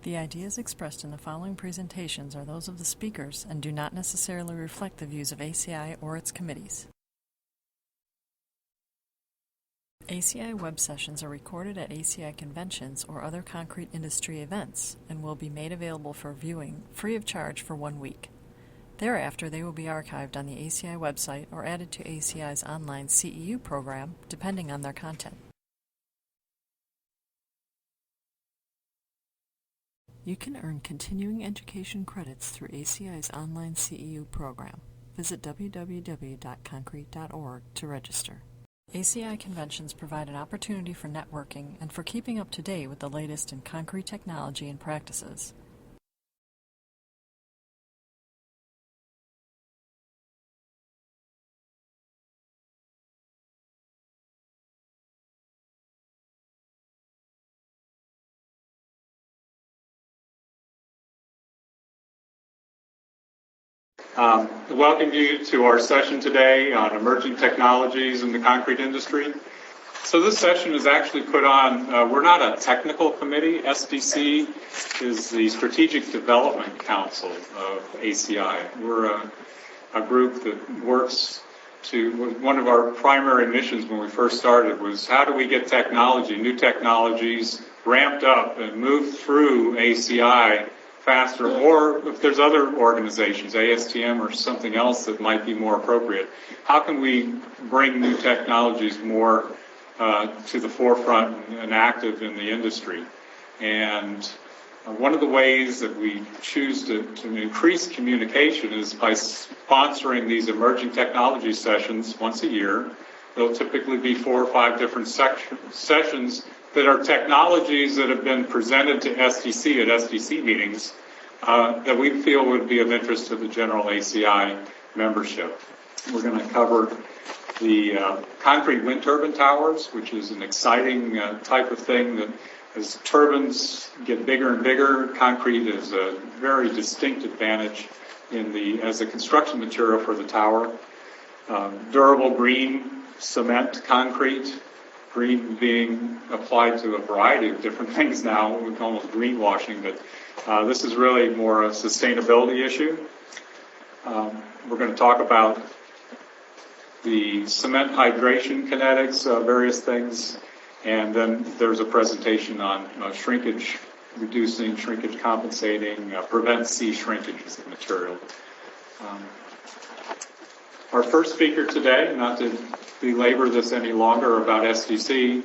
The ideas expressed in the following presentations are those of the speakers and do not necessarily reflect the views of ACI or its committees. ACI web sessions are recorded at ACI conventions or other concrete industry events and will be made available for viewing free of charge for 1 week. Thereafter, they will be archived on the ACI website or added to ACI's online CEU program, depending on their content. You can earn continuing education credits through ACI's online CEU program. Visit www.concrete.org to register. ACI conventions provide an opportunity for networking and for keeping up to date with the latest in concrete technology and practices. Welcome you to our session today on emerging technologies in the concrete industry. So this session is actually put on, we're not a technical committee. SDC is the Strategic Development Council of ACI. We're a group that works to, one of our primary missions when we first started was how do we get technology, new technologies ramped up and moved through ACI faster, or if there's other organizations, ASTM or something else that might be more appropriate, how can we bring new technologies more to the forefront and active in the industry? And one of the ways that we choose to increase communication is by sponsoring these emerging technology sessions once a year. There'll typically be 4 or 5 different sessions that are technologies that have been presented to SDC at SDC meetings that we feel would be of interest to the general ACI membership. We're going to cover the concrete wind turbine towers, which is an exciting type of thing that as turbines get bigger and bigger, concrete is a very distinct advantage as a construction material for the tower. Durable green cement concrete, green being applied to a variety of different things now, we call it greenwashing, but this is really more a sustainability issue. We're going to talk about the cement hydration kinetics, various things, and then there's a presentation on shrinkage reducing, shrinkage compensating, prevent sea shrinkage as a material. Our first speaker today, not to belabor this any longer about SDC,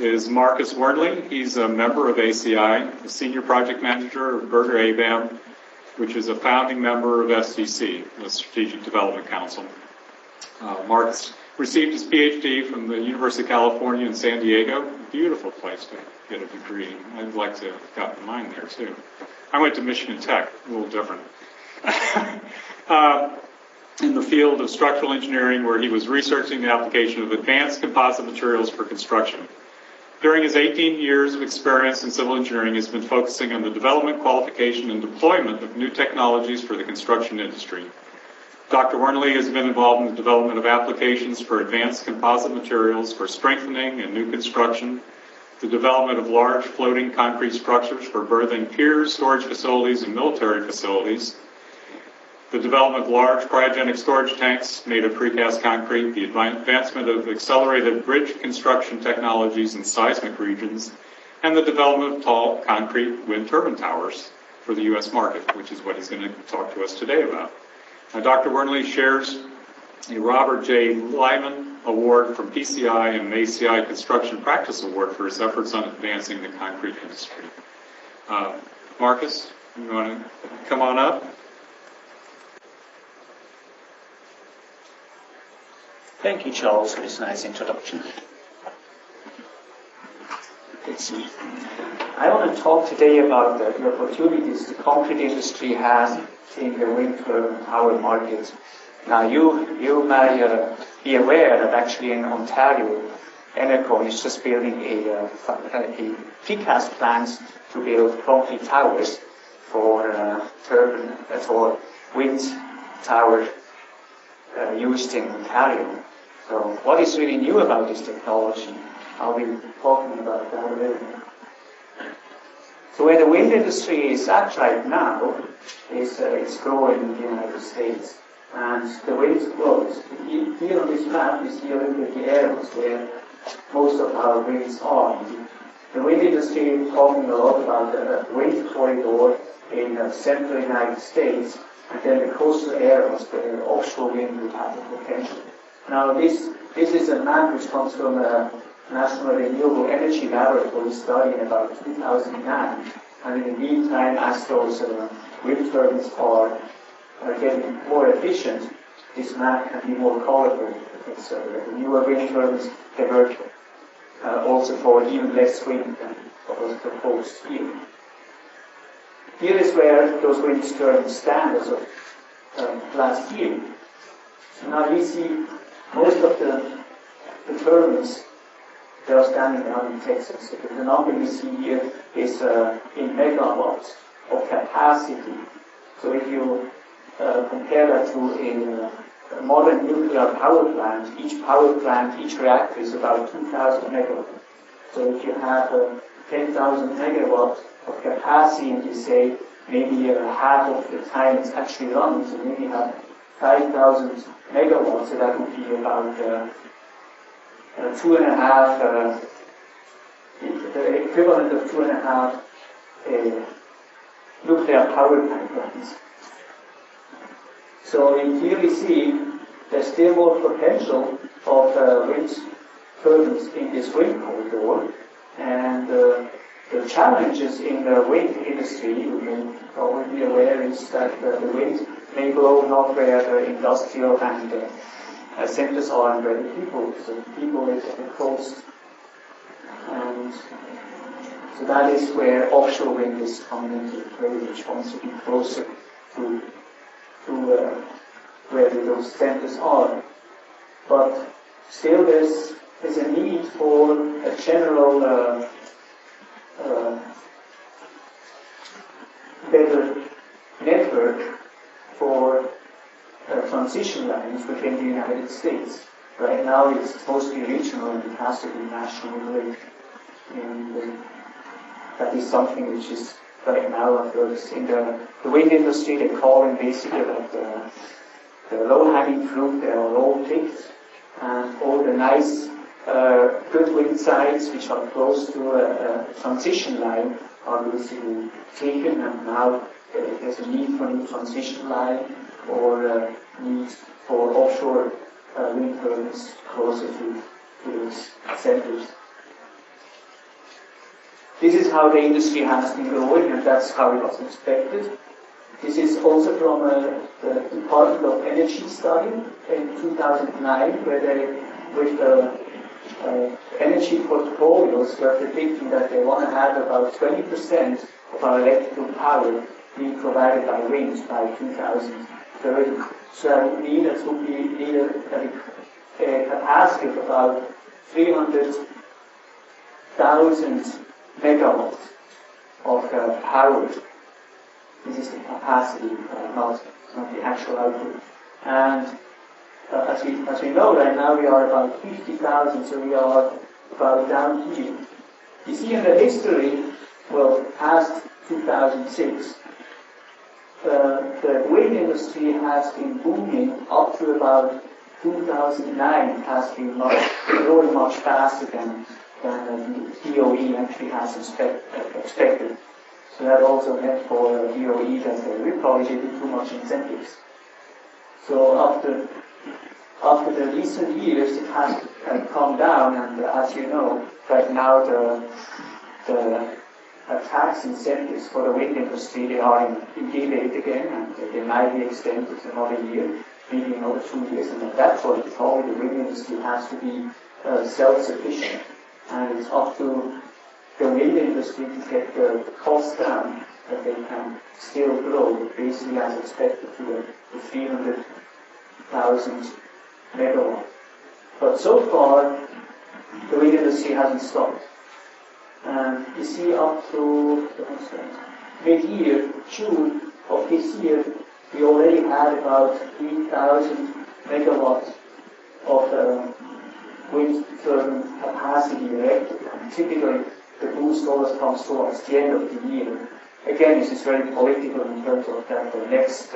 is Markus Wernli. He's a member of ACI, the Senior Project Manager of Berger ABAM, which is a founding member of SDC, the Strategic Development Council. Markus received his PhD from the University of California in San Diego. Beautiful place to get a degree. I'd like to have gotten mine there too. I went to Michigan Tech, a little different. In the field of structural engineering, where he was researching the application of advanced composite materials for construction. During his 18 years of experience in civil engineering, he has been focusing on the development, qualification, and deployment of new technologies for the construction industry. Dr. Wernli has been involved in the development of applications for advanced composite materials for strengthening and new construction, the development of large floating concrete structures for berthing piers, storage facilities, and military facilities, the development of large cryogenic storage tanks made of precast concrete, the advancement of accelerated bridge construction technologies in seismic regions, and the development of tall concrete wind turbine towers for the U.S. market, which is what he's going to talk to us today about. Now, Dr. Wernli shares a Robert J. Lyman Award from PCI and an ACI Construction Practice Award for his efforts on advancing the concrete industry. Markus, you want to come on up? Thank you, Charles, for this nice introduction. I want to talk today about the opportunities the concrete industry has in the wind turbine power market. Now, you may be aware that actually in Ontario, Enercon is just building a precast plants to build concrete towers for wind tower used in Ontario. So what is really new about this technology? I'll be talking about that later. So where the wind industry is at right now is it's growing in the United States. And the wind, well, here on this map you see a little bit the areas where most of our winds are. The wind industry is talking a lot about the wind corridor in the central United States, and then the coastal areas where offshore wind would have the potential. Now this is a map which comes from a National Renewable Energy Laboratory study in about 2009, and in the meantime, as those wind turbines are getting more efficient, this map can be more colorful. Because the newer wind turbines, they work also for even less wind than what was proposed here. Here is where those wind turbines stand as of last year. So now you see most of the turbines, they are standing down in Texas. So the number you see here is in megawatts of capacity. So if you compare that to a modern nuclear power plant, each reactor is about 2,000 megawatts. So if you have 10,000 megawatts of capacity, and you say maybe half of the time it's actually running, so maybe you have 5,000 megawatts, so that would be about 2.5, the equivalent of 2.5 nuclear power plants. So you clearly see there's still more potential of wind turbines in this wind corridor, and the challenges in the wind industry, you may probably be aware, is that the wind may blow not where the industrial and centers are and where the people live at the coast. And so that is where offshore wind is coming into play, which wants to be closer to where those centers are. But still there's a need for a general better network for transition lines within the United States. Right now it's mostly regional and it has to be national, and that is something which is right now in the wind industry. They call them basically like the low-hanging fruit. They are all picked, and all the nice good wind sites which are close to a transition line are basically taken, and now there's a need for a new transition line or need for offshore wind turbines closer to those centers. This is how the industry has been growing, and that's how it was expected. This is also from the Department of Energy study in 2009, where they, with the energy portfolios, were predicting that they want to have about 20% of our electrical power being provided by wind by 2030. So that would mean that would need a capacity of about 300,000 megawatts of power. This is the capacity, not the actual output. And as we know right now, we are about 50,000, so we are about down here. You see in the history, well, past 2006, the wind industry has been booming up to about 2009. It has been growing much faster than the DOE actually has expected. So that also meant for DOE that we probably didn't too much incentives. So after the recent years, it has come down, and as you know, right now the tax incentives for the wind industry, they are in delay again, and they might be extended another year, maybe another 2 years, and at that point, probably the wind industry has to be self-sufficient, and it's up to the wind industry to get the costs down, that they can still grow, basically as expected, to the 300,000 megawatts. But so far, the wind industry hasn't stopped. And you see up to mid-year, June of this year, we already had about 3,000 megawatts of wind turbine capacity erected. And typically, the boost always comes towards the end of the year. Again, this is very political in terms of that the next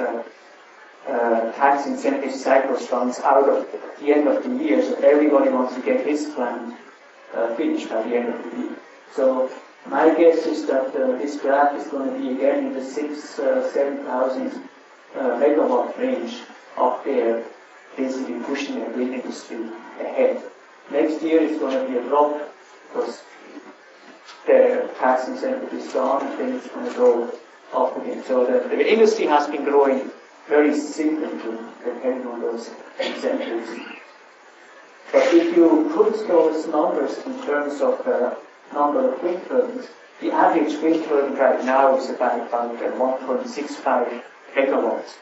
tax incentive cycle runs out at the end of the year, so everybody wants to get his plan finished by the end of the year. So my guess is that this graph is going to be again in the 7,000 megawatt range up there, basically pushing the wind industry ahead. Next year it's going to be a drop because the tax incentive is gone, and then it's going to go up again. So the industry has been growing very significantly depending on those incentives. But if you put those numbers in terms of the number of wind turbines, the average wind turbine right now is about 1.65 megawatts.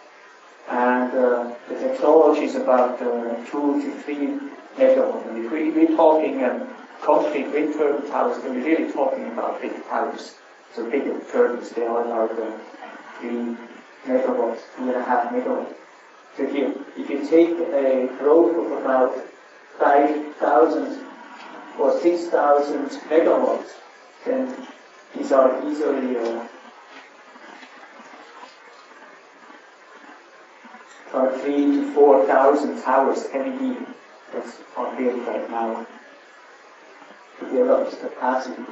And the technology is about 2 to 3 megawatts. And if we're talking concrete wind turbine towers, then we're really talking about big towers. So bigger turbines, they are about 3 megawatts, 2.5 megawatts. So if you take a growth of about 5,000 or 6,000 megawatts, then these are easily about 3,000 to 4,000 towers every year. That's on build right now to build up capacity.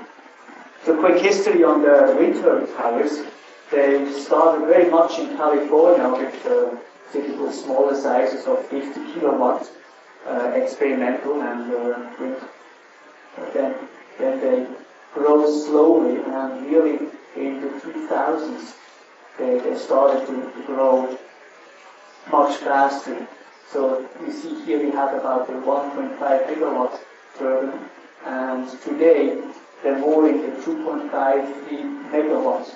So quick history on the wind turbine towers. They started very much in California with typical smaller sizes of 50 kilowatts, experimental, and then they grow slowly, and really in the 2000s they started to grow much faster. So you see here we have about a 1.5 gigawatt turbine, and today they're more in the 2.5, 3 megawatts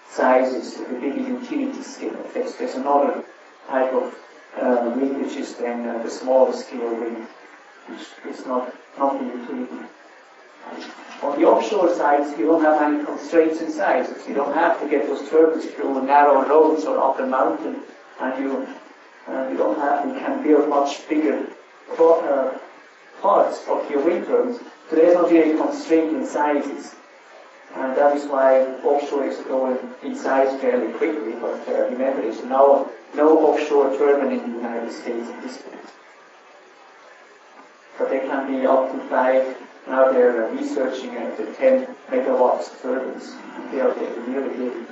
sizes, the bigger utility scale. There's another type of wind which is then the smaller scale wind, which is not the utility. On the offshore sides, you don't have any constraints in sizes. You don't have to get those turbines through narrow roads or up a mountain, and you can build much bigger parts of your wind turbines. So there's not really a constraint in sizes, and that is why offshore is growing in size fairly quickly. But remember, there's no offshore turbine in the United States at this point. But they can be up to 5. Now they're researching the 10 megawatts turbines. They are really big.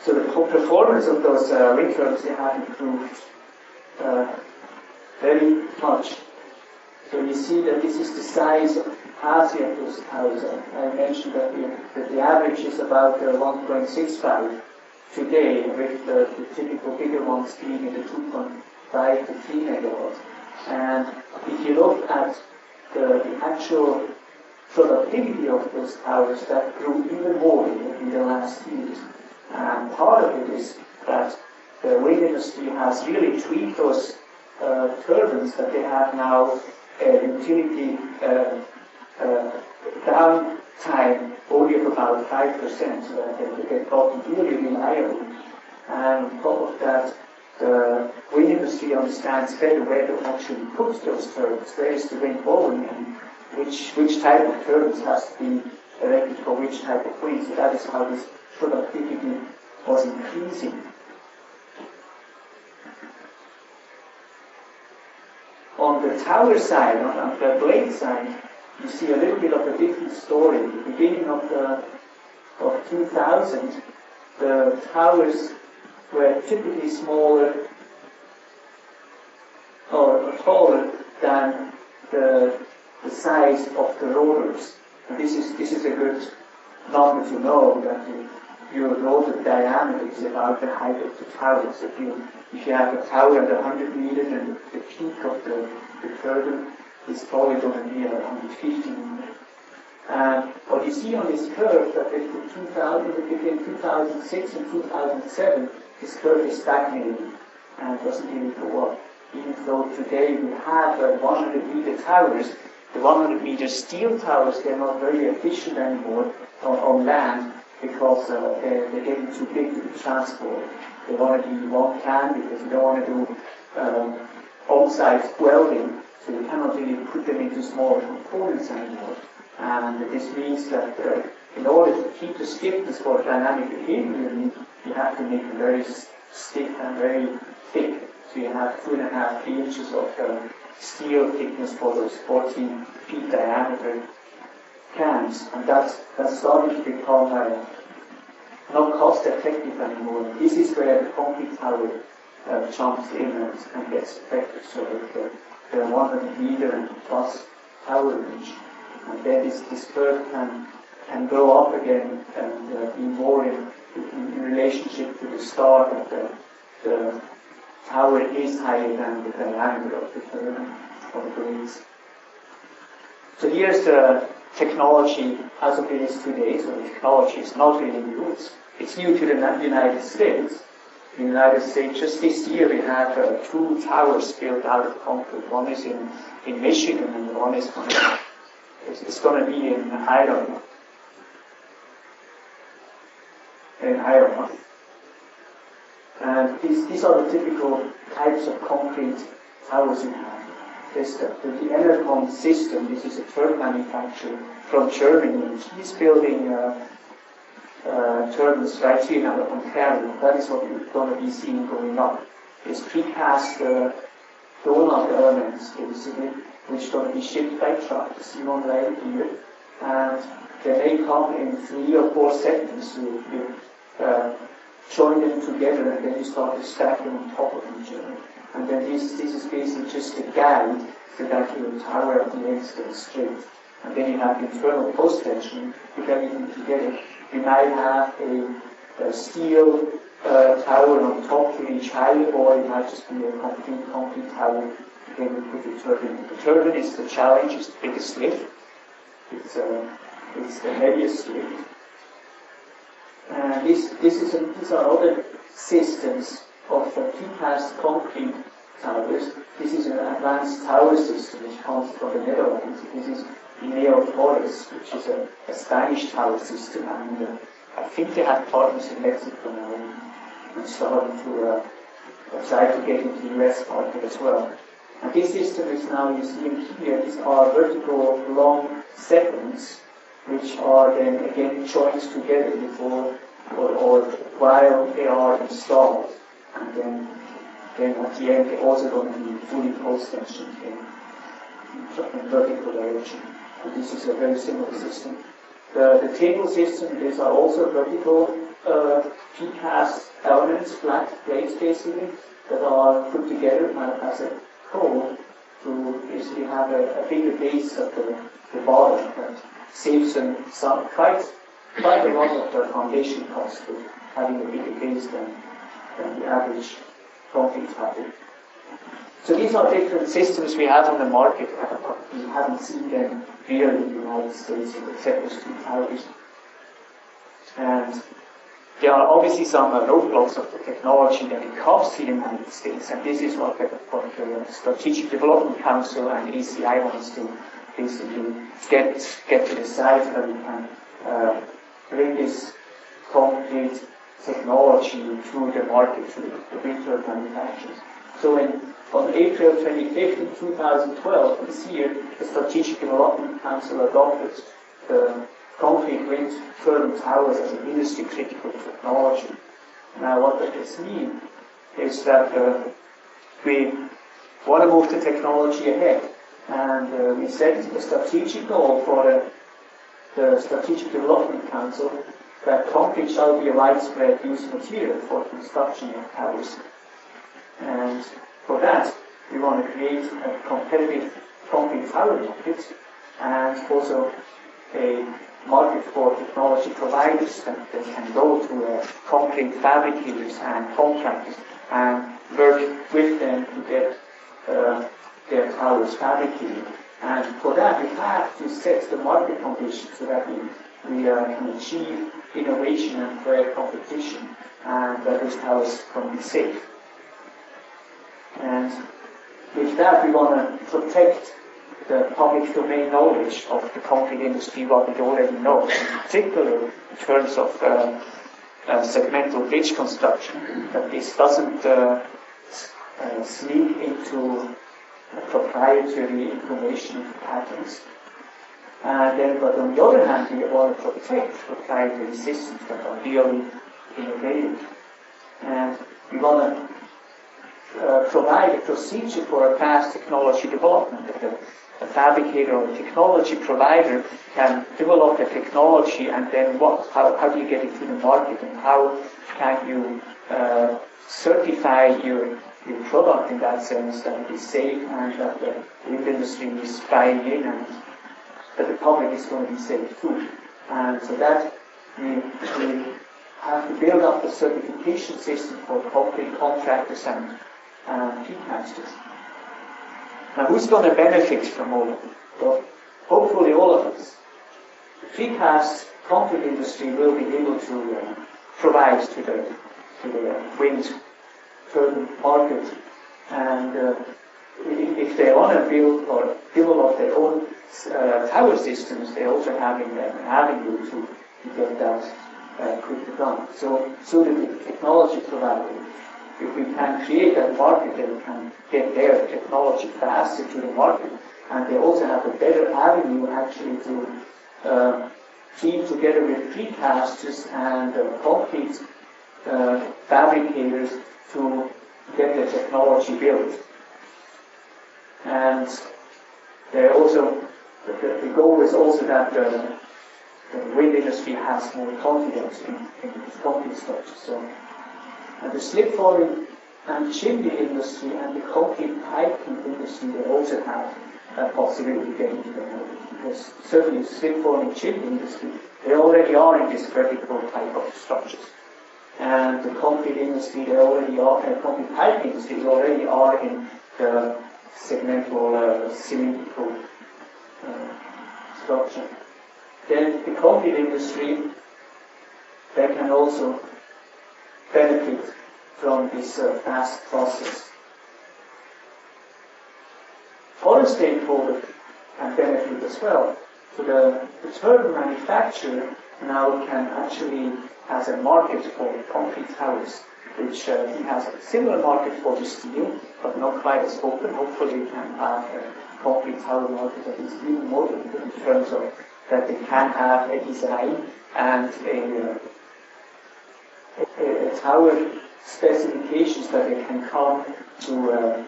So the performance of those wind turbines, they have improved very much. So you see that this is the size of capacity of those towers. I mentioned that the average is about 1.65 today, with the typical bigger ones being in the 2.5 to 3 megawatts. And if you look at the actual productivity of those towers, that grew even more in the last years. And part of it is that the wind industry has really tweaked those turbines, that they have now utility downtime only of about 5%, so that they get gotten really reliable. And on top of that, the wind industry understands better where to actually put those turbines, where is the wind blowing, and which type of turbines has to be erected for which type of wind. So that is how this productivity was increasing. On the tower side, on the blade side, you see a little bit of a different story. At the beginning of 2000, the towers were typically smaller or taller than the size of the rotors. And this is a good number to know, that your rotor diameter is about the height of the tower. So if you have a tower at 100 meters, and the peak of the turbine is probably going to be 150 meters. And what you see on this curve, that between 2006 and 2007, this curve is stagnating and doesn't really go up. Even though today we have 100-meter towers, the 100-meter steel towers, they're not very efficient anymore on land, because they're getting too big to be transported. They want to be one can, because you don't want to do on-site welding, so you cannot really put them into smaller components anymore. And this means that in order to keep the stiffness for dynamic behavior, you have to make it very stiff and very thick. So you have 2.5 inches of steel thickness for those 14 feet diameter cans, and that's starting to become not cost effective anymore. And this is where the concrete tower jumps in and gets effective. So the 100 meter and plus tower range, and then this curve can go up again and be more in relationship to the start of the tower is higher than the diameter of the turbine or the blades. So here's the technology as it is today. So the technology is not really new. It's new to the United States. In the United States, just this year, we have 2 towers built out of concrete. One is in Michigan, and one is it's going to be in Ireland. And these are the typical types of concrete towers we have. There's the Enercon system. This is a turbine manufacturer from Germany. He's building turbines right here in Ontario. That is what we're going to be seeing going up. There's precast donut elements, basically, which are going to be shipped by truck. You see one right here. And they may come in 3 or 4 segments. So you join them together, and then you start to stack them on top of each other. And then this is basically just a guide so that your tower at the end stays straight. And then you have internal post tension, put everything together. You might have a steel tower on top to reach higher, or it might just be a concrete tower. Then you put the turbine in. The turbine is the challenge, it's the biggest lift. It's the heaviest lift. And these are other systems of precast concrete towers. This is an advanced tower system which comes from the Netherlands. This is Neo Torres, which is a Spanish tower system, and I think they have partners in Mexico now and starting to try to get into the US market as well. And this system is now, you see in here, these are vertical long segments which are then again joined together before or while they are installed. And then at the end they're also going to be fully post-tensioned in vertical direction. And this is a very similar system. The cable system, these are also vertical precast elements, flat plates basically, that are put together as a core to basically have a bigger base at the bottom that saves them quite a lot of the foundation cost with having a bigger base than the average concrete fabric. So these are different systems we have on the market. We haven't seen them here in the United States except those 2 towers. And there are obviously some roadblocks of the technology that it comes to the United States, and this is what the Strategic Development Council and ACI wants to basically get to decide so that we can bring this concrete technology to the market, to the wind turbine manufacturers. So on April 25th in 2012, this year, the Strategic Development Council adopted the concrete wind turbine towers as an industry-critical technology. Now, what does this mean? Is that we want to move the technology ahead, and we set a strategic goal for the Strategic Development Council that concrete shall be a widespread used material for construction of towers. And for that, we want to create a competitive concrete tower market and also a market for technology providers that can go to concrete fabricators and contractors and work with them to get their towers fabricated. And for that, we have to set the market conditions so that we can achieve innovation and fair competition, and that those towers can be safe. And with that, we want to protect the public domain knowledge of the concrete industry, what we already know, in particular in terms of segmental bridge construction, that this doesn't sneak into proprietary information patterns. But on the other hand, we want to protect proprietary systems that are really innovative. And we want to provide a procedure for a fast technology development. That a fabricator or a technology provider can develop the technology, and then how do you get it to the market, and how can you certify your product in that sense that it is safe and that the wind industry is buying in and that the public is going to be safe too. And so that we have to build up a certification system for concrete contractors and precasters. Now, who's going to benefit from all of it? Well, hopefully all of us. The precast concrete industry will be able to provide to the wind turbine market, and if they want to build or develop their own tower systems, they also having an avenue to get that quickly done. So the technology provider, if we can create that market, they can get their technology faster to the market, and they also have a better avenue actually to team together with precasters and concrete fabricators to get the technology built. And they're also, the goal is also that the wind industry has more confidence in its concrete structure. So, and the slip forming and chimney industry and the concrete piping industry, they also have a possibility of getting to the market. Because certainly the slip forming chimney industry, they already are in this vertical type of structures. And the concrete industry, they already are, concrete piping industry, they already are in the segmental cylindrical structure. Then the concrete industry, they can also benefit from this fast process. Other stakeholders can benefit as well. So the turbine manufacturer now can actually has a market for concrete towers, which he has a similar market for the steel, but not quite as open. Hopefully we can have a concrete tower market that is even more open in terms of that they can have a design and a tower specifications that they can come to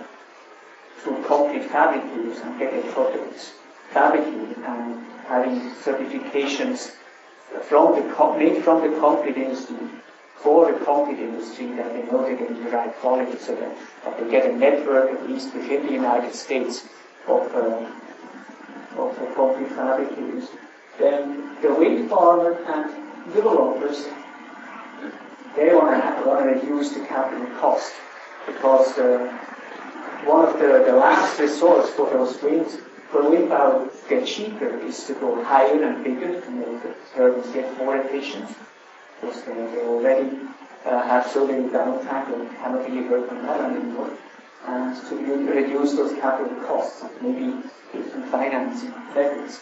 concrete fabricators and get their products fabricated and having certifications from the concrete industry for the concrete industry that they know they're getting the right quality, so that they get a network at least within the United States of the concrete fabricators. Then the wind farmer and developers, they want to reduce the capital cost, because one of the last resorts for those wind power to get cheaper is to go higher and bigger to make the turbines get more efficient, because they already have so many downtime that cannot really work on that anymore, and to reduce those capital costs, maybe different financing methods.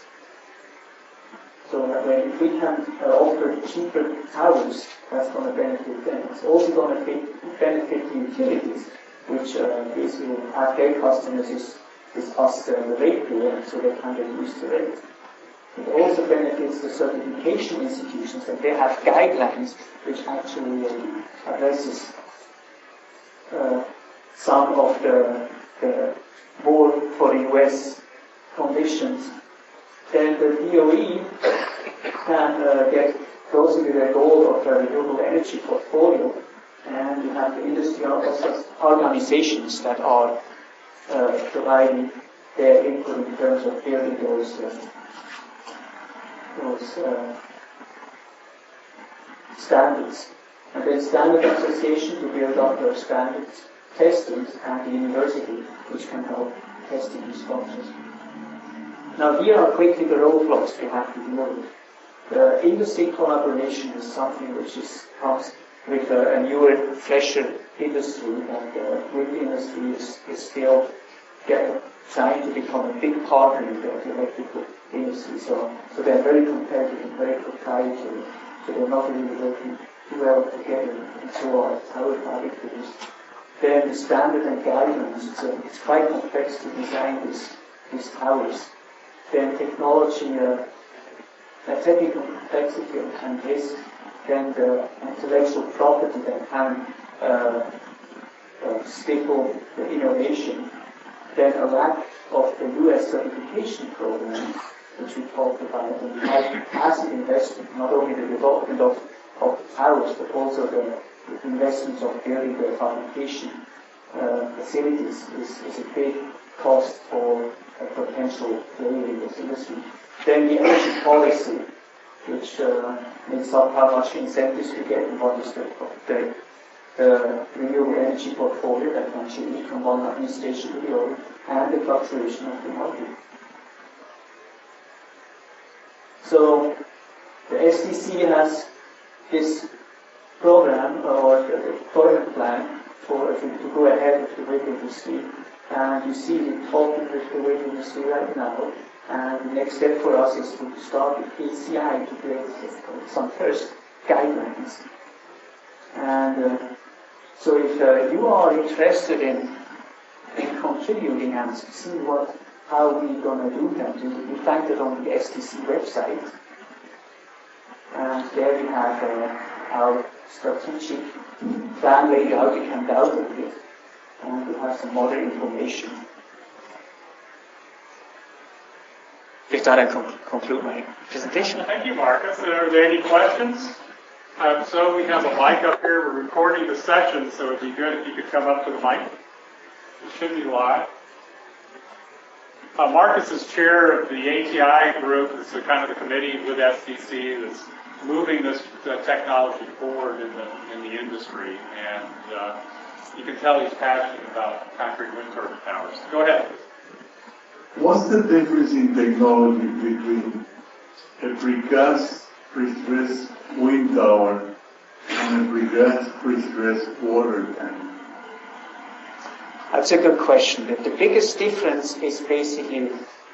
So that way, if we can offer cheaper towers, that's going to benefit them. It's also going to benefit the utilities, which basically have their customers is us, the rate payer, so they can reduce the rate. It also benefits the certification institutions, that they have guidelines which actually addresses some of the more for the US conditions. Then the DOE can get closer to their goal of a renewable energy portfolio, and you have the industry organizations that are providing their input in terms of building those standards. And then standard association to build up those standards, testings, and the university, which can help testing these functions. Now here are quickly the roadblocks we have to deal with. The industry collaboration is something which comes with a newer, fresher industry, and the wind industry is still trying to become a big partner in the electrical industry. So they're very competitive and very proprietary. So they're not really working too well together, and so are tower fabricators. Then the standard and guidelines. It's quite complex to design these towers. then technology, technical complexity and risk, then the intellectual property that can stifle the innovation, then a lack of the US certification program, which we talked about, and passive investment, not only the development of towers, but also the investments of building the fabrication facilities is a big cost for a potential player in this industry. Then the energy policy, which makes up how much incentives we get and what is the renewable energy portfolio that can change from one administration to the other, and the fluctuation of the market. So the SDC has this program or the deployment plan to go ahead with the wind industry, and you see it talking with the wind industry right now. And the next step for us is to start with ACI to create some first guidelines. And so if you are interested in contributing and seeing how we're going to do that, you find it on the SDC website. And there we have our strategic plan laid out. You can download it, and we have some other information. With that, I conclude my presentation. Thank you, Markus. Are there any questions? So we have a mic up here. We're recording the session, so it'd be good if you could come up to the mic. It should be live. Markus is chair of the ATI group. It's the kind of the committee with SDC that's moving this technology forward in the industry, and you can tell he's passionate about concrete wind turbine towers. Go ahead. What's the difference in technology between a precast pre-stressed wind tower and a precast pre-stressed water tank? That's a good question. The biggest difference is basically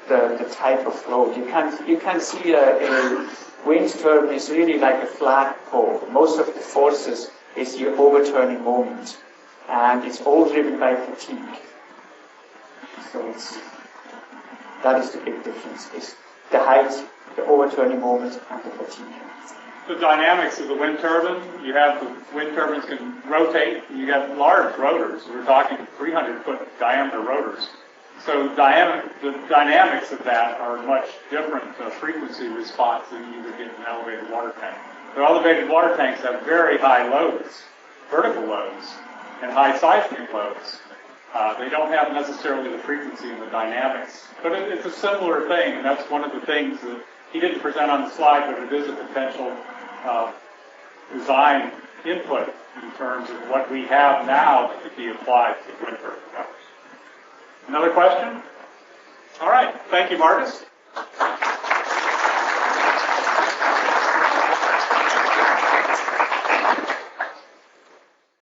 the type of load. You can see a wind turbine is really like a flat pole. Most of the forces is your overturning moment, and it's all driven by fatigue. So that is the big difference, is the height, the overturning moment, and the fatigue. The dynamics of the wind turbine, you have the wind turbines can rotate, you have large rotors. We're talking 300-foot diameter rotors. So the dynamics of that are much different frequency response than you would get in an elevated water tank. The elevated water tanks have very high loads, vertical loads, and high seismic loads. They don't have necessarily the frequency and the dynamics. But it's a similar thing, and that's one of the things that he didn't present on the slide, but it is a potential design input in terms of what we have now that could be applied to wind turbine towers. Another question? All right. Thank you, Markus.